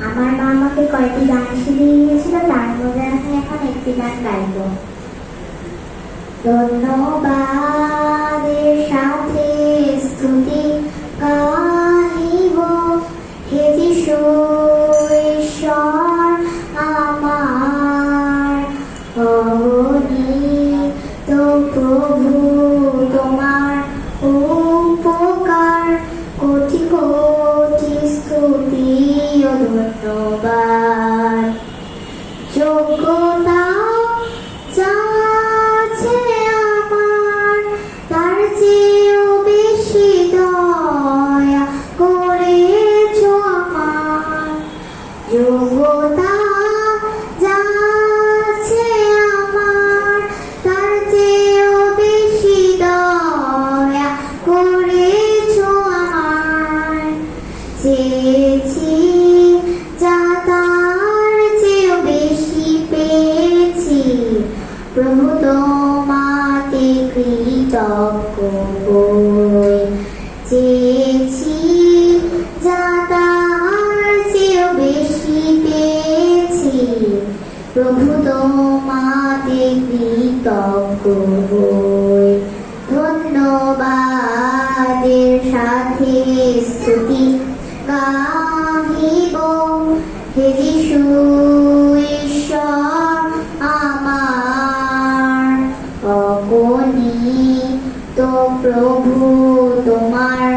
আমার মা আমাকে কয়েকটি গান শিখিয়ে দিয়েছিল, তার মধ্যে আমি এখন একটি গান গাইব। ধন্যবাদের সাথে স্তুতি গাইব, হে যিশু ঈশ্বর আমার, অগণিত প্রভু তোমার উপকার, কোটি কোটি স্তুতি ও ধন্যবাদ। যোগ্যতা যা আছে আমার, তার চেয়েও বেশি দয়া করেছো আমার। যোগ্যতা যা আছে আমার, তার চেয়েও বেশি দয়া করেছো আমার। চেয়েছি যা তার চেয়েও বেশি পেয়েছি, প্রভু তোমাতে কৃতজ্ঞ হই। চেয়েছি যা তার চেয়েও বেশি পেয়েছি, প্রভু তোমাতে কৃতজ্ঞ হই। ধন্যবাদের সাথে স্তুতি গাহিব, হে যিশু ঈশ্বর আমার, অগণিত প্রভু তোমার